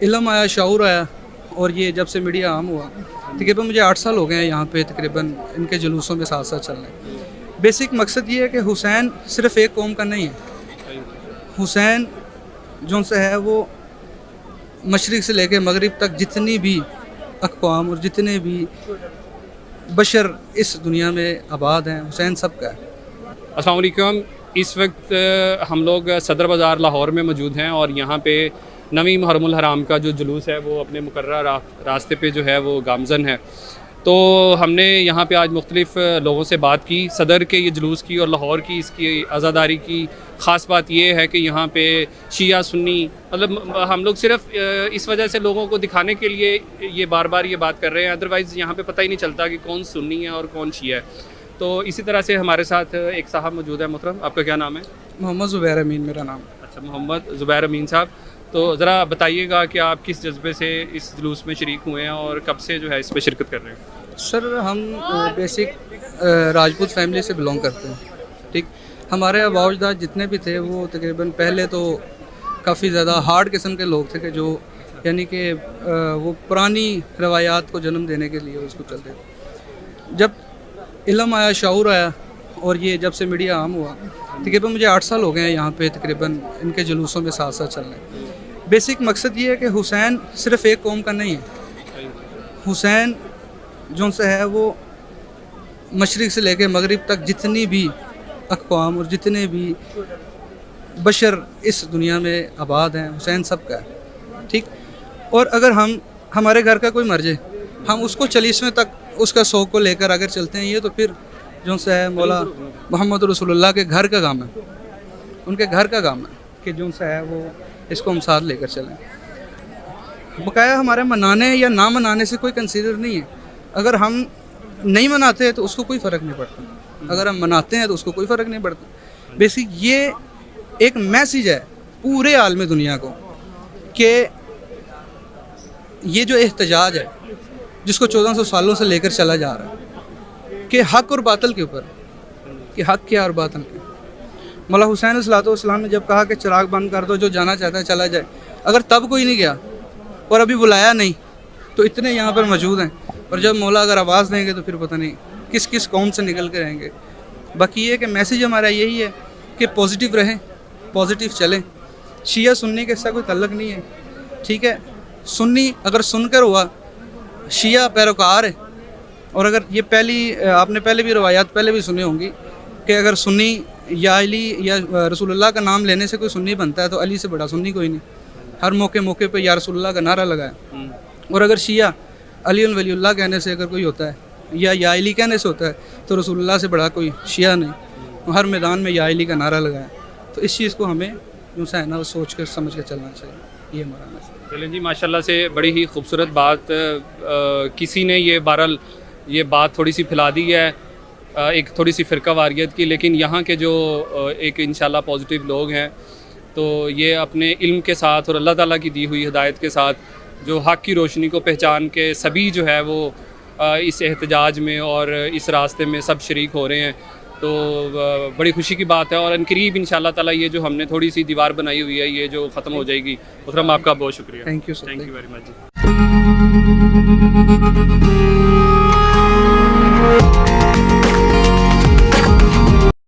इल्म आया, शऊर आया, और ये जब से मीडिया आम हुआ, तकरीबन मुझे 8 साल हो गए हैं यहाँ पे तकरीबन इनके जुलूसों में साथ साथ चल रहे हैं। बेसिक मकसद ये है कि हुसैन सिर्फ़ एक कौम का नहीं है। हुसैन जो से है वो मशरिक़ से लेके मगरिब तक जितनी भी अक़वाम और जितने भी बशर इस दुनिया में आबाद हैं, हुसैन सबका है। अस्सलाम वालेकुम। इस वक्त हम लोग सदर बाज़ार लाहौर में मौजूद हैं और यहाँ पे नवी मुहर्रमुल हराम का जो जुलूस है वो अपने मुकर्रर रास्ते पे जो है वो गामज़न है। तो हमने यहाँ पे आज मुख्तलिफ़ लोगों से बात की सदर के ये जुलूस की और लाहौर की इसकी आज़ादारी की। ख़ास बात ये है कि यहाँ पे शिया सुन्नी मतलब हम लोग सिर्फ इस वजह से लोगों को दिखाने के लिए ये बार बार ये बात कर रहे हैं, अदरवाइज़ यहाँ पे पता ही नहीं चलता कि कौन सुन्नी है और कौन शिया है। तो इसी तरह से हमारे साथ एक साहब मौजूद है। मोहतरम, आपका क्या नाम है? मोहम्मद ज़ुबैर अमीन मेरा नाम। अच्छा, मोहम्मद ज़ुबैर अमीन साहब, तो ज़रा बताइएगा कि आप किस जज्बे से इस जुलूस में शरीक हुए हैं और कब से जो है इसमें शिरकत कर रहे हैं? सर, हम बेसिक राजपूत फैमिली से बिलोंग करते हैं। ठीक, हमारे अबाउजदाद जितने भी थे वो तकरीबन पहले तो काफ़ी ज़्यादा हार्ड किस्म के लोग थे कि जो यानी कि वो पुरानी रवायात को जन्म देने के लिए उसको चलते थे। जब इल्म आया, शऊर आया, और ये जब से मीडिया आम हुआ, तकरीबन मुझे 8 साल हो गए हैं यहाँ पे तकरीबन इनके जुलूसों में साथ साथ चल रहे हैं। बेसिक मकसद ये है कि हुसैन सिर्फ़ एक कौम का नहीं है। हुसैन जो से है वो मशरिक़ से लेके मगरिब तक जितनी भी अक़वाम और जितने भी बशर इस दुनिया में आबाद हैं, हुसैन सबका है। ठीक, और अगर हमारे घर का कोई मर जाए, हम उसको 40वें तक उसका शौक़ को लेकर अगर चलते हैं, ये तो फिर जो से है मौला मोहम्मद रसूलुल्लाह के घर का काम है, उनके घर का काम है कि जो से है वो इसको हम साथ लेकर चलें। बकाया हमारे मनाने या ना मनाने से कोई कंसीडर नहीं है। अगर हम नहीं मनाते हैं तो उसको कोई फ़र्क नहीं पड़ता, अगर हम मनाते हैं तो उसको कोई फ़र्क नहीं पड़ता। बेसिक ये एक मैसेज है पूरे आलमी दुनिया को कि ये जो एहतजाज है जिसको 1400 सालों से लेकर चला जा रहा है कि हक़ और बातिल के ऊपर, कि हक़ क्या और बातिल क्या। मौला हुसैन अलैहिस्सलाम ने जब कहा कि चिराग बंद कर दो, जो जाना चाहता है चला जाए, अगर तब कोई नहीं गया और अभी बुलाया नहीं तो इतने यहाँ पर मौजूद हैं, और जब मौला अगर आवाज़ देंगे तो फिर पता नहीं किस किस कौम से निकल के रहेंगे। बाकी ये कि मैसेज हमारा यही है कि पॉजिटिव रहें, पॉजिटिव चलें। शिया सुन्नी के इसका कोई तल्लक नहीं है। ठीक है, सुन्नी अगर सुनकर हुआ, शिया पैरोकार है। और अगर ये आपने पहले भी रवायात पहले भी सुनी होंगी कि अगर सुन्नी या अली या रसूलुल्लाह का नाम लेने से कोई सुन्नी बनता है तो अली से बड़ा सुन्नी कोई नहीं। हर मौके पे या रसूलुल्लाह का नारा लगाए। और अगर शिया अली वलीउल्लाह कहने से अगर कोई होता है या अली कहने से होता है तो रसूलुल्लाह से बड़ा कोई शिया नहीं। हर मैदान में या अली का नारा लगाए। तो इस चीज़ को हमें यूँ सा है ना सोच कर समझ कर चलना चाहिए। ये हमारा मैसेज। चलें जी, माशाल्लाह से बड़ी ही खूबसूरत बात किसी ने ये बहरहाल ये बात थोड़ी सी फैला दी है एक थोड़ी सी फ़िरका वारियत की, लेकिन यहाँ के जो एक इंशाल्लाह पॉजिटिव लोग हैं तो ये अपने इल्म के साथ और अल्लाह ताला की दी हुई हिदायत के साथ जो हक़ की रोशनी को पहचान के सभी जो है वो इस एहतजाज में और इस रास्ते में सब शरीक हो रहे हैं। तो बड़ी खुशी की बात है और अनकरीब इंशाल्लाह ताला ये जो हमने थोड़ी सी दीवार बनाई हुई है ये जो ख़त्म हो जाएगी। मोहतरम, आपका बहुत शुक्रिया। Thank you very much ji.